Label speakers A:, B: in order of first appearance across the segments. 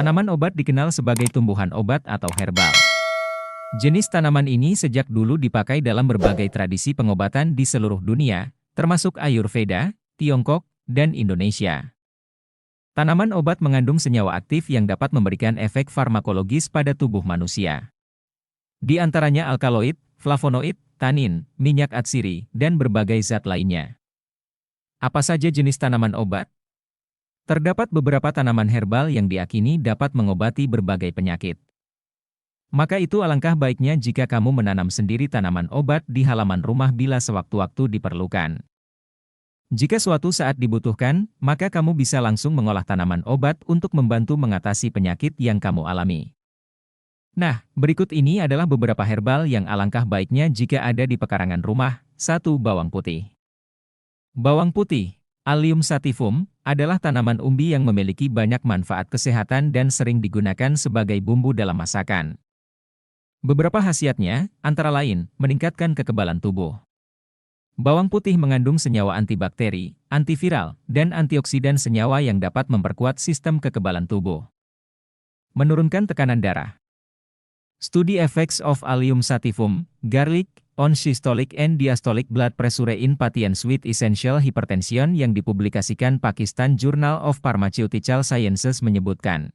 A: Tanaman obat dikenal sebagai tumbuhan obat atau herbal. Jenis tanaman ini sejak dulu dipakai dalam berbagai tradisi pengobatan di seluruh dunia, termasuk Ayurveda, Tiongkok, dan Indonesia. Tanaman obat mengandung senyawa aktif yang dapat memberikan efek farmakologis pada tubuh manusia. Di antaranya alkaloid, flavonoid, tanin, minyak atsiri, dan berbagai zat lainnya. Apa saja jenis tanaman obat? Terdapat beberapa tanaman herbal yang diyakini dapat mengobati berbagai penyakit. Maka itu alangkah baiknya jika kamu menanam sendiri tanaman obat di halaman rumah bila sewaktu-waktu diperlukan. Jika suatu saat dibutuhkan, maka kamu bisa langsung mengolah tanaman obat untuk membantu mengatasi penyakit yang kamu alami. Nah, berikut ini adalah beberapa herbal yang alangkah baiknya jika ada di pekarangan rumah. 1. Bawang putih. Bawang putih, Allium sativum, adalah tanaman umbi yang memiliki banyak manfaat kesehatan dan sering digunakan sebagai bumbu dalam masakan. Beberapa khasiatnya, antara lain, meningkatkan kekebalan tubuh. Bawang putih mengandung senyawa antibakteri, antiviral, dan antioksidan, senyawa yang dapat memperkuat sistem kekebalan tubuh. Menurunkan tekanan darah. Studi Effects of Allium sativum, Garlic, on Systolic and Diastolic Blood Pressure in Patients with Essential Hypertension yang dipublikasikan Pakistan Journal of Pharmaceutical Sciences menyebutkan,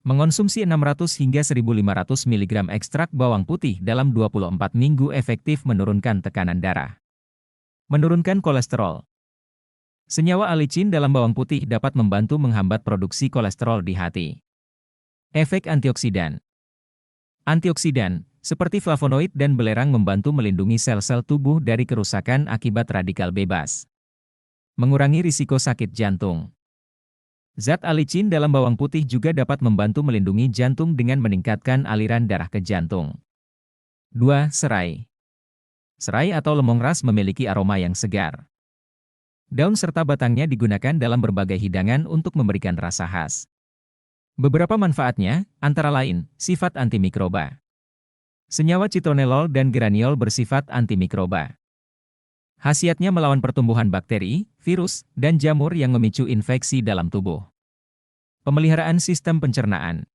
A: mengonsumsi 600 hingga 1500 mg ekstrak bawang putih dalam 24 minggu efektif menurunkan tekanan darah. Menurunkan kolesterol. Senyawa alicin dalam bawang putih dapat membantu menghambat produksi kolesterol di hati. Efek antioksidan. Antioksidan, seperti flavonoid dan belerang, membantu melindungi sel-sel tubuh dari kerusakan akibat radikal bebas. Mengurangi risiko sakit jantung. Zat alicin dalam bawang putih juga dapat membantu melindungi jantung dengan meningkatkan aliran darah ke jantung. 2. Serai. Serai atau lemongrass memiliki aroma yang segar. Daun serta batangnya digunakan dalam berbagai hidangan untuk memberikan rasa khas. Beberapa manfaatnya, antara lain, sifat antimikroba. Senyawa citronellol dan geraniol bersifat antimikroba. Khasiatnya melawan pertumbuhan bakteri, virus, dan jamur yang memicu infeksi dalam tubuh. Pemeliharaan sistem pencernaan.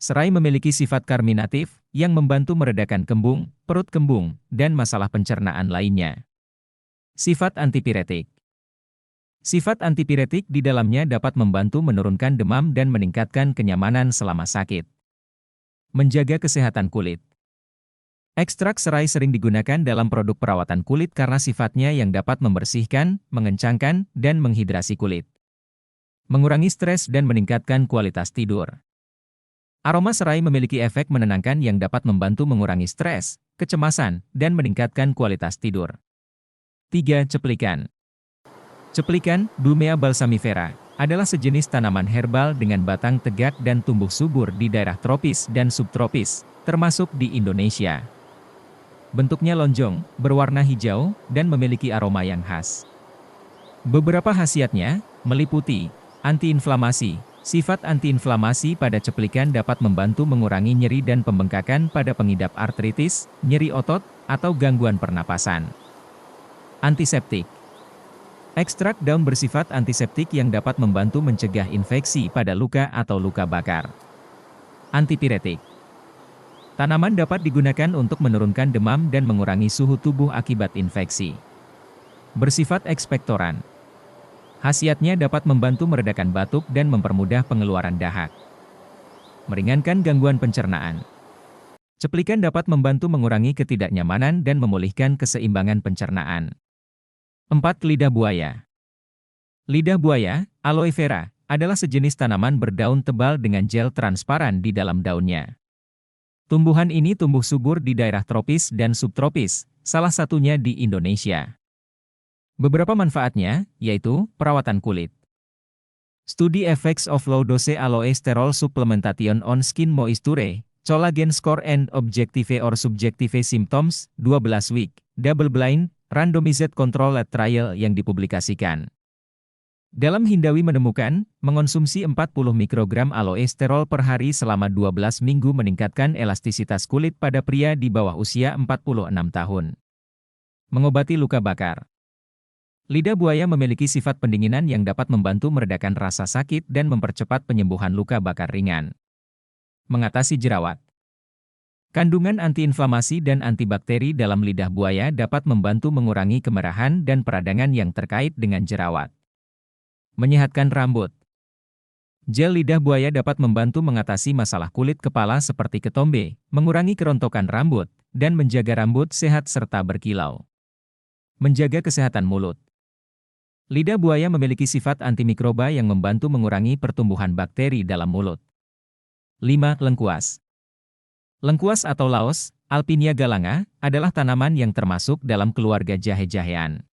A: Serai memiliki sifat karminatif, yang membantu meredakan kembung, perut kembung, dan masalah pencernaan lainnya. Sifat antipiretik. Sifat antipiretik di dalamnya dapat membantu menurunkan demam dan meningkatkan kenyamanan selama sakit. Menjaga kesehatan kulit. Ekstrak serai sering digunakan dalam produk perawatan kulit karena sifatnya yang dapat membersihkan, mengencangkan, dan menghidrasi kulit. Mengurangi stres dan meningkatkan kualitas tidur. Aroma serai memiliki efek menenangkan yang dapat membantu mengurangi stres, kecemasan, dan meningkatkan kualitas tidur. 3. Ceplikan. Ceplikan, Blumea balsamifera, adalah sejenis tanaman herbal dengan batang tegak dan tumbuh subur di daerah tropis dan subtropis, termasuk di Indonesia. Bentuknya lonjong, berwarna hijau, dan memiliki aroma yang khas. Beberapa khasiatnya, meliputi antiinflamasi. Sifat antiinflamasi pada ceplikan dapat membantu mengurangi nyeri dan pembengkakan pada pengidap artritis, nyeri otot, atau gangguan pernapasan. Antiseptik. Ekstrak daun bersifat antiseptik yang dapat membantu mencegah infeksi pada luka atau luka bakar. Antipiretik. Tanaman dapat digunakan untuk menurunkan demam dan mengurangi suhu tubuh akibat infeksi. Bersifat ekspektoran. Khasiatnya dapat membantu meredakan batuk dan mempermudah pengeluaran dahak. Meringankan gangguan pencernaan. Ceplikan dapat membantu mengurangi ketidaknyamanan dan memulihkan keseimbangan pencernaan. 4. Lidah buaya. Lidah buaya, aloe vera, adalah sejenis tanaman berdaun tebal dengan gel transparan di dalam daunnya. Tumbuhan ini tumbuh subur di daerah tropis dan subtropis, salah satunya di Indonesia. Beberapa manfaatnya, yaitu perawatan kulit. Studi Effects of Low Dose Aloe Sterol Supplementation on Skin Moisture, Collagen Score and Objective or Subjective Symptoms, 12 week, double-blind, randomized controlled trial yang dipublikasikan. Dalam Hindawi menemukan, mengonsumsi 40 mikrogram aloe sterol per hari selama 12 minggu meningkatkan elastisitas kulit pada pria di bawah usia 46 tahun. Mengobati luka bakar. Lidah buaya memiliki sifat pendinginan yang dapat membantu meredakan rasa sakit dan mempercepat penyembuhan luka bakar ringan. Mengatasi jerawat. Kandungan antiinflamasi dan antibakteri dalam lidah buaya dapat membantu mengurangi kemerahan dan peradangan yang terkait dengan jerawat. Menyehatkan rambut. Gel lidah buaya dapat membantu mengatasi masalah kulit kepala seperti ketombe, mengurangi kerontokan rambut, dan menjaga rambut sehat serta berkilau. Menjaga kesehatan mulut. Lidah buaya memiliki sifat antimikroba yang membantu mengurangi pertumbuhan bakteri dalam mulut. 5. Lengkuas. Lengkuas atau laos, Alpinia galanga, adalah tanaman yang termasuk dalam keluarga jahe-jahean.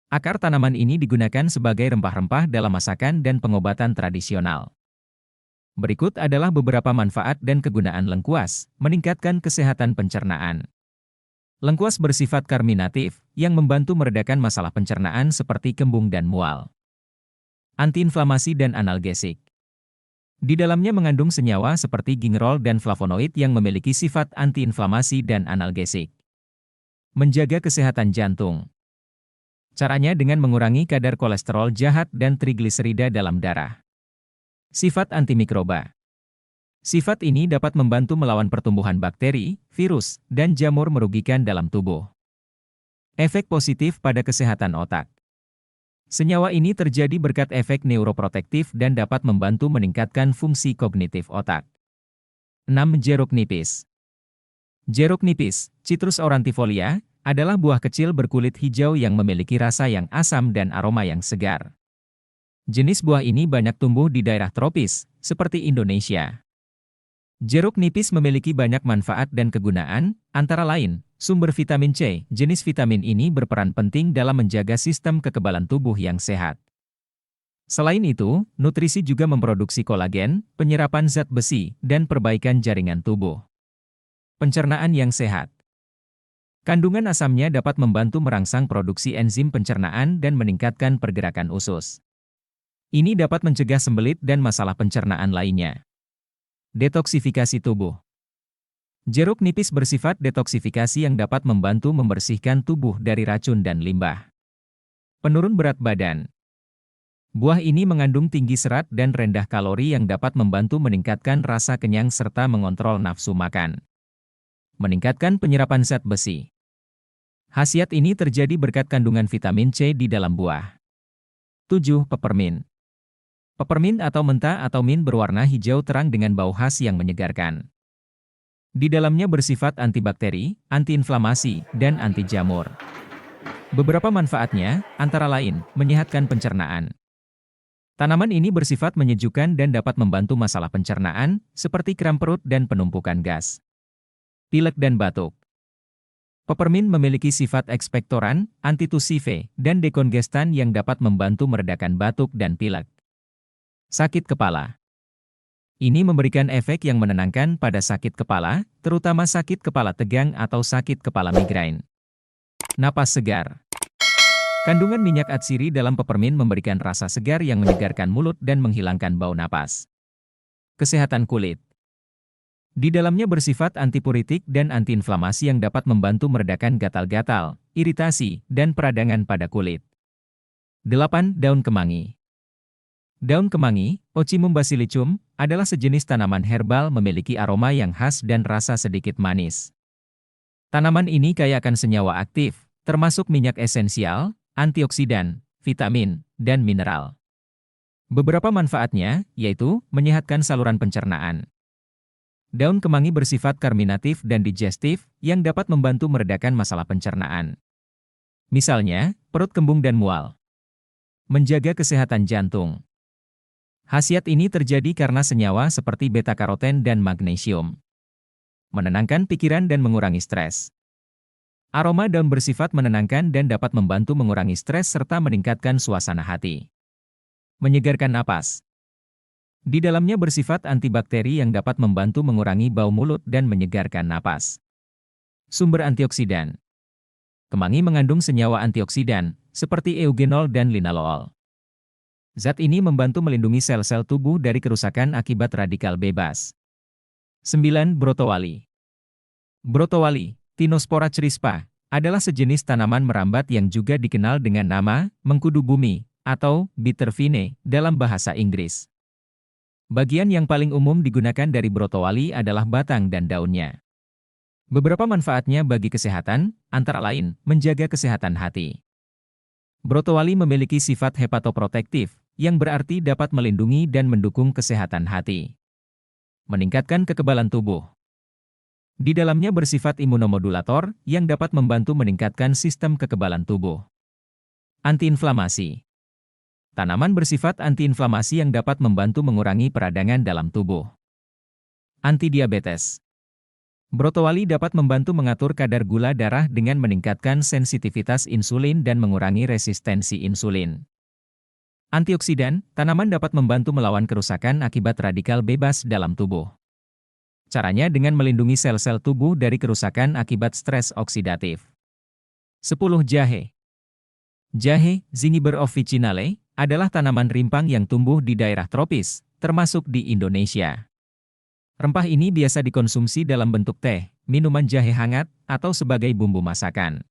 A: Akar tanaman ini digunakan sebagai rempah-rempah dalam masakan dan pengobatan tradisional. Berikut adalah beberapa manfaat dan kegunaan lengkuas, meningkatkan kesehatan pencernaan. Lengkuas bersifat karminatif, yang membantu meredakan masalah pencernaan seperti kembung dan mual. Antiinflamasi dan analgesik. Di dalamnya mengandung senyawa seperti gingerol dan flavonoid yang memiliki sifat antiinflamasi dan analgesik. Menjaga kesehatan jantung. Caranya dengan mengurangi kadar kolesterol jahat dan trigliserida dalam darah. Sifat antimikroba. Sifat ini dapat membantu melawan pertumbuhan bakteri, virus, dan jamur merugikan dalam tubuh. Efek positif pada kesehatan otak. Senyawa ini terjadi berkat efek neuroprotektif dan dapat membantu meningkatkan fungsi kognitif otak. 6. Jeruk nipis. Jeruk nipis, Citrus aurantifolia, adalah buah kecil berkulit hijau yang memiliki rasa yang asam dan aroma yang segar. Jenis buah ini banyak tumbuh di daerah tropis, seperti Indonesia. Jeruk nipis memiliki banyak manfaat dan kegunaan, antara lain, sumber vitamin C. Jenis vitamin ini berperan penting dalam menjaga sistem kekebalan tubuh yang sehat. Selain itu, nutrisi juga memproduksi kolagen, penyerapan zat besi, dan perbaikan jaringan tubuh. Pencernaan yang sehat. Kandungan asamnya dapat membantu merangsang produksi enzim pencernaan dan meningkatkan pergerakan usus. Ini dapat mencegah sembelit dan masalah pencernaan lainnya. Detoksifikasi tubuh. Jeruk nipis bersifat detoksifikasi yang dapat membantu membersihkan tubuh dari racun dan limbah. Penurun berat badan. Buah ini mengandung tinggi serat dan rendah kalori yang dapat membantu meningkatkan rasa kenyang serta mengontrol nafsu makan. Meningkatkan penyerapan zat besi. Khasiat ini terjadi berkat kandungan vitamin C di dalam buah. 7. Peppermint. Peppermint atau menta atau mint berwarna hijau terang dengan bau khas yang menyegarkan. Di dalamnya bersifat antibakteri, antiinflamasi, dan anti jamur. Beberapa manfaatnya, antara lain, menyehatkan pencernaan. Tanaman ini bersifat menyejukkan dan dapat membantu masalah pencernaan, seperti kram perut dan penumpukan gas. Pilek dan batuk. Peppermint memiliki sifat ekspektoran, antitusive, dan dekongestan yang dapat membantu meredakan batuk dan pilek. Sakit kepala. Ini memberikan efek yang menenangkan pada sakit kepala, terutama sakit kepala tegang atau sakit kepala migrain. Napas segar. Kandungan minyak atsiri dalam peppermint memberikan rasa segar yang menyegarkan mulut dan menghilangkan bau napas. Kesehatan kulit. Di dalamnya bersifat antipuritik dan antiinflamasi yang dapat membantu meredakan gatal-gatal, iritasi, dan peradangan pada kulit. 8. Daun kemangi. Daun kemangi, Ocimum basilicum, adalah sejenis tanaman herbal memiliki aroma yang khas dan rasa sedikit manis. Tanaman ini kaya akan senyawa aktif, termasuk minyak esensial, antioksidan, vitamin, dan mineral. Beberapa manfaatnya, yaitu menyehatkan saluran pencernaan. Daun kemangi bersifat karminatif dan digestif, yang dapat membantu meredakan masalah pencernaan. Misalnya, perut kembung dan mual. Menjaga kesehatan jantung. Khasiat ini terjadi karena senyawa seperti beta-karoten dan magnesium. Menenangkan pikiran dan mengurangi stres. Aroma daun bersifat menenangkan dan dapat membantu mengurangi stres serta meningkatkan suasana hati. Menyegarkan napas. Di dalamnya bersifat antibakteri yang dapat membantu mengurangi bau mulut dan menyegarkan napas. Sumber antioksidan. Kemangi mengandung senyawa antioksidan, seperti eugenol dan linalool. Zat ini membantu melindungi sel-sel tubuh dari kerusakan akibat radikal bebas. 9. Brotowali. Brotowali, Tinospora crispa, adalah sejenis tanaman merambat yang juga dikenal dengan nama mengkudu bumi atau bitter vine dalam bahasa Inggris. Bagian yang paling umum digunakan dari brotowali adalah batang dan daunnya. Beberapa manfaatnya bagi kesehatan, antara lain, menjaga kesehatan hati. Brotowali memiliki sifat hepatoprotektif, yang berarti dapat melindungi dan mendukung kesehatan hati. Meningkatkan kekebalan tubuh. Di dalamnya bersifat imunomodulator, yang dapat membantu meningkatkan sistem kekebalan tubuh. Antiinflamasi. Tanaman bersifat antiinflamasi yang dapat membantu mengurangi peradangan dalam tubuh. Antidiabetes. Brotowali dapat membantu mengatur kadar gula darah dengan meningkatkan sensitivitas insulin dan mengurangi resistensi insulin. Antioksidan, tanaman dapat membantu melawan kerusakan akibat radikal bebas dalam tubuh. Caranya dengan melindungi sel-sel tubuh dari kerusakan akibat stres oksidatif. 10. Jahe. Jahe, Zingiber officinale, adalah tanaman rimpang yang tumbuh di daerah tropis, termasuk di Indonesia. Rempah ini biasa dikonsumsi dalam bentuk teh, minuman jahe hangat, atau sebagai bumbu masakan.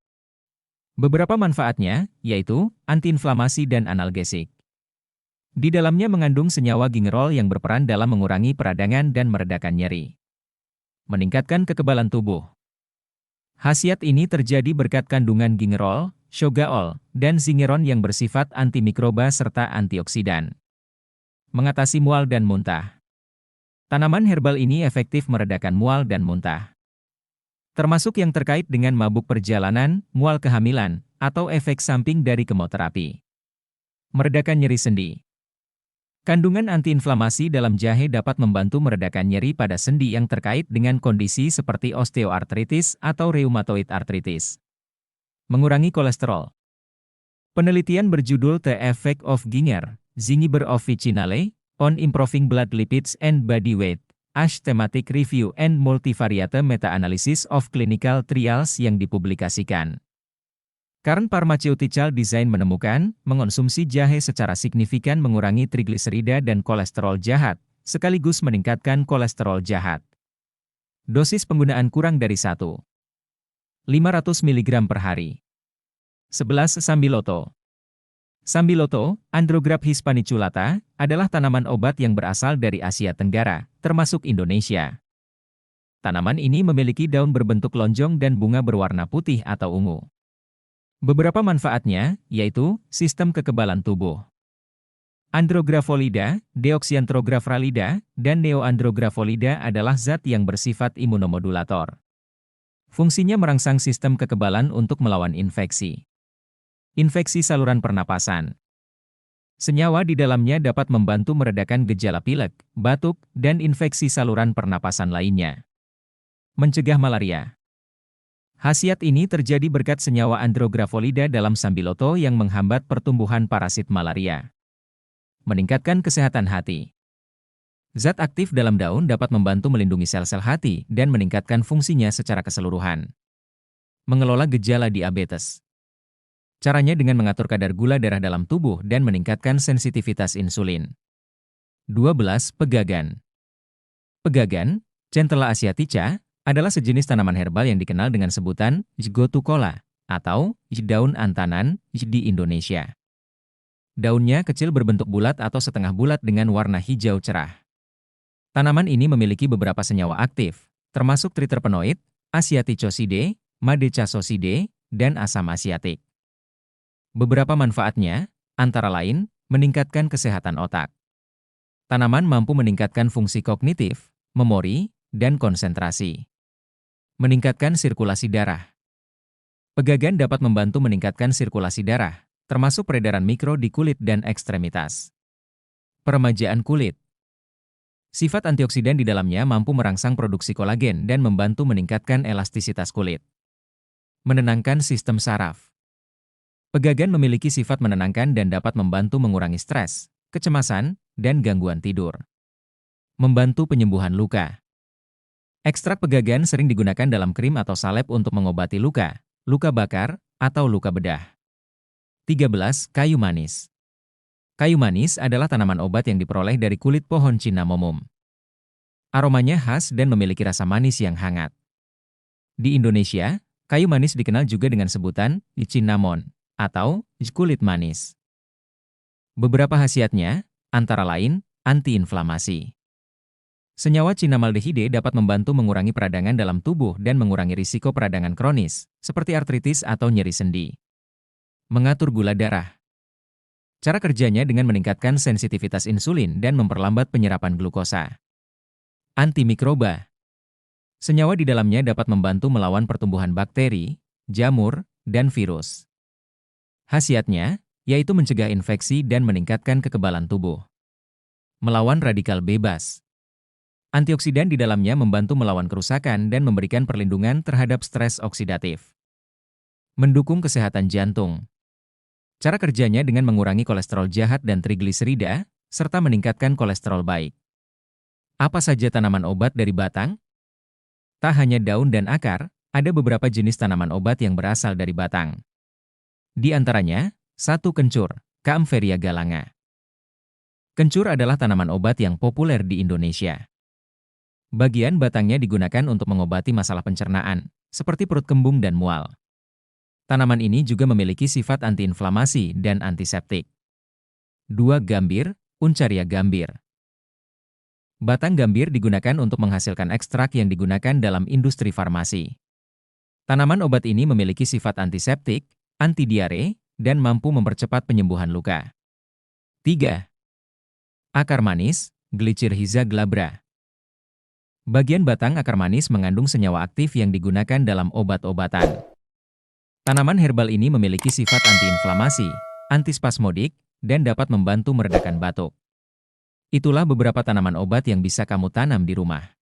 A: Beberapa manfaatnya, yaitu antiinflamasi dan analgesik. Di dalamnya mengandung senyawa gingerol yang berperan dalam mengurangi peradangan dan meredakan nyeri. Meningkatkan kekebalan tubuh. Khasiat ini terjadi berkat kandungan gingerol, shogaol, dan zingeron yang bersifat antimikroba serta antioksidan. Mengatasi mual dan muntah. Tanaman herbal ini efektif meredakan mual dan muntah. Termasuk yang terkait dengan mabuk perjalanan, mual kehamilan, atau efek samping dari kemoterapi. Meredakan nyeri sendi. Kandungan antiinflamasi dalam jahe dapat membantu meredakan nyeri pada sendi yang terkait dengan kondisi seperti osteoartritis atau rheumatoid arthritis. Mengurangi kolesterol. Penelitian berjudul The Effect of Ginger, Zingiber officinale, on Improving Blood Lipids and Body Weight, ASH Thematic Review and Multivariate Meta-Analysis of Clinical Trials yang dipublikasikan. Karen Pharmaceutical Design menemukan, mengonsumsi jahe secara signifikan mengurangi trigliserida dan kolesterol jahat, sekaligus meningkatkan kolesterol jahat. Dosis penggunaan kurang dari 1,500 mg per hari. 11. Sambiloto. Sambiloto, Andrograph hispaniculata, adalah tanaman obat yang berasal dari Asia Tenggara, termasuk Indonesia. Tanaman ini memiliki daun berbentuk lonjong dan bunga berwarna putih atau ungu. Beberapa manfaatnya, yaitu sistem kekebalan tubuh. Andrographolida, Deoxyanthographralida, dan Neoandrographolida adalah zat yang bersifat imunomodulator. Fungsinya merangsang sistem kekebalan untuk melawan infeksi. Infeksi saluran pernapasan. Senyawa di dalamnya dapat membantu meredakan gejala pilek, batuk, dan infeksi saluran pernapasan lainnya. Mencegah malaria. Khasiat ini terjadi berkat senyawa Andrographolida dalam sambiloto yang menghambat pertumbuhan parasit malaria. Meningkatkan kesehatan hati. Zat aktif dalam daun dapat membantu melindungi sel-sel hati dan meningkatkan fungsinya secara keseluruhan. Mengelola gejala diabetes. Caranya dengan mengatur kadar gula darah dalam tubuh dan meningkatkan sensitivitas insulin. 12. Pegagan. Pegagan, Centella asiatica, adalah sejenis tanaman herbal yang dikenal dengan sebutan Zygatucola atau daun antanan di Indonesia. Daunnya kecil berbentuk bulat atau setengah bulat dengan warna hijau cerah. Tanaman ini memiliki beberapa senyawa aktif, termasuk triterpenoid, asiaticoside, madecasoside, dan asam asiatik. Beberapa manfaatnya, antara lain, meningkatkan kesehatan otak. Tanaman mampu meningkatkan fungsi kognitif, memori, dan konsentrasi. Meningkatkan sirkulasi darah. Pegagan dapat membantu meningkatkan sirkulasi darah, termasuk peredaran mikro di kulit dan ekstremitas. Peremajaan kulit. Sifat antioksidan di dalamnya mampu merangsang produksi kolagen dan membantu meningkatkan elastisitas kulit. Menenangkan sistem saraf. Pegagan memiliki sifat menenangkan dan dapat membantu mengurangi stres, kecemasan, dan gangguan tidur. Membantu penyembuhan luka. Ekstrak pegagan sering digunakan dalam krim atau salep untuk mengobati luka, luka bakar, atau luka bedah. 13. Kayu manis. Kayu manis adalah tanaman obat yang diperoleh dari kulit pohon cinnamomum. Aromanya khas dan memiliki rasa manis yang hangat. Di Indonesia, Kayu manis dikenal juga dengan sebutan cinnamon atau kulit manis. Beberapa khasiatnya, antara lain, antiinflamasi. Senyawa cinamaldehide dapat membantu mengurangi peradangan dalam tubuh dan mengurangi risiko peradangan kronis, seperti artritis atau nyeri sendi. Mengatur gula darah. Cara kerjanya dengan meningkatkan sensitivitas insulin dan memperlambat penyerapan glukosa. Antimikroba. Senyawa di dalamnya dapat membantu melawan pertumbuhan bakteri, jamur, dan virus. Khasiatnya, yaitu mencegah infeksi dan meningkatkan kekebalan tubuh. Melawan radikal bebas. Antioksidan di dalamnya membantu melawan kerusakan dan memberikan perlindungan terhadap stres oksidatif. Mendukung kesehatan jantung. Cara kerjanya dengan mengurangi kolesterol jahat dan trigliserida, serta meningkatkan kolesterol baik. Apa saja tanaman obat dari batang? Tak hanya daun dan akar, ada beberapa jenis tanaman obat yang berasal dari batang. Di antaranya, 1. Kencur, Kaempferia galanga. Kencur adalah tanaman obat yang populer di Indonesia. Bagian batangnya digunakan untuk mengobati masalah pencernaan, seperti perut kembung dan mual. Tanaman ini juga memiliki sifat antiinflamasi dan antiseptik. 2. Gambir, Uncaria gambir. Batang gambir digunakan untuk menghasilkan ekstrak yang digunakan dalam industri farmasi. Tanaman obat ini memiliki sifat antiseptik, antidiare, dan mampu mempercepat penyembuhan luka. 3. Akar manis, Glycyrrhiza glabra. Bagian batang akar manis mengandung senyawa aktif yang digunakan dalam obat-obatan. Tanaman herbal ini memiliki sifat antiinflamasi, antispasmodik, dan dapat membantu meredakan batuk. Itulah beberapa tanaman obat yang bisa kamu tanam di rumah.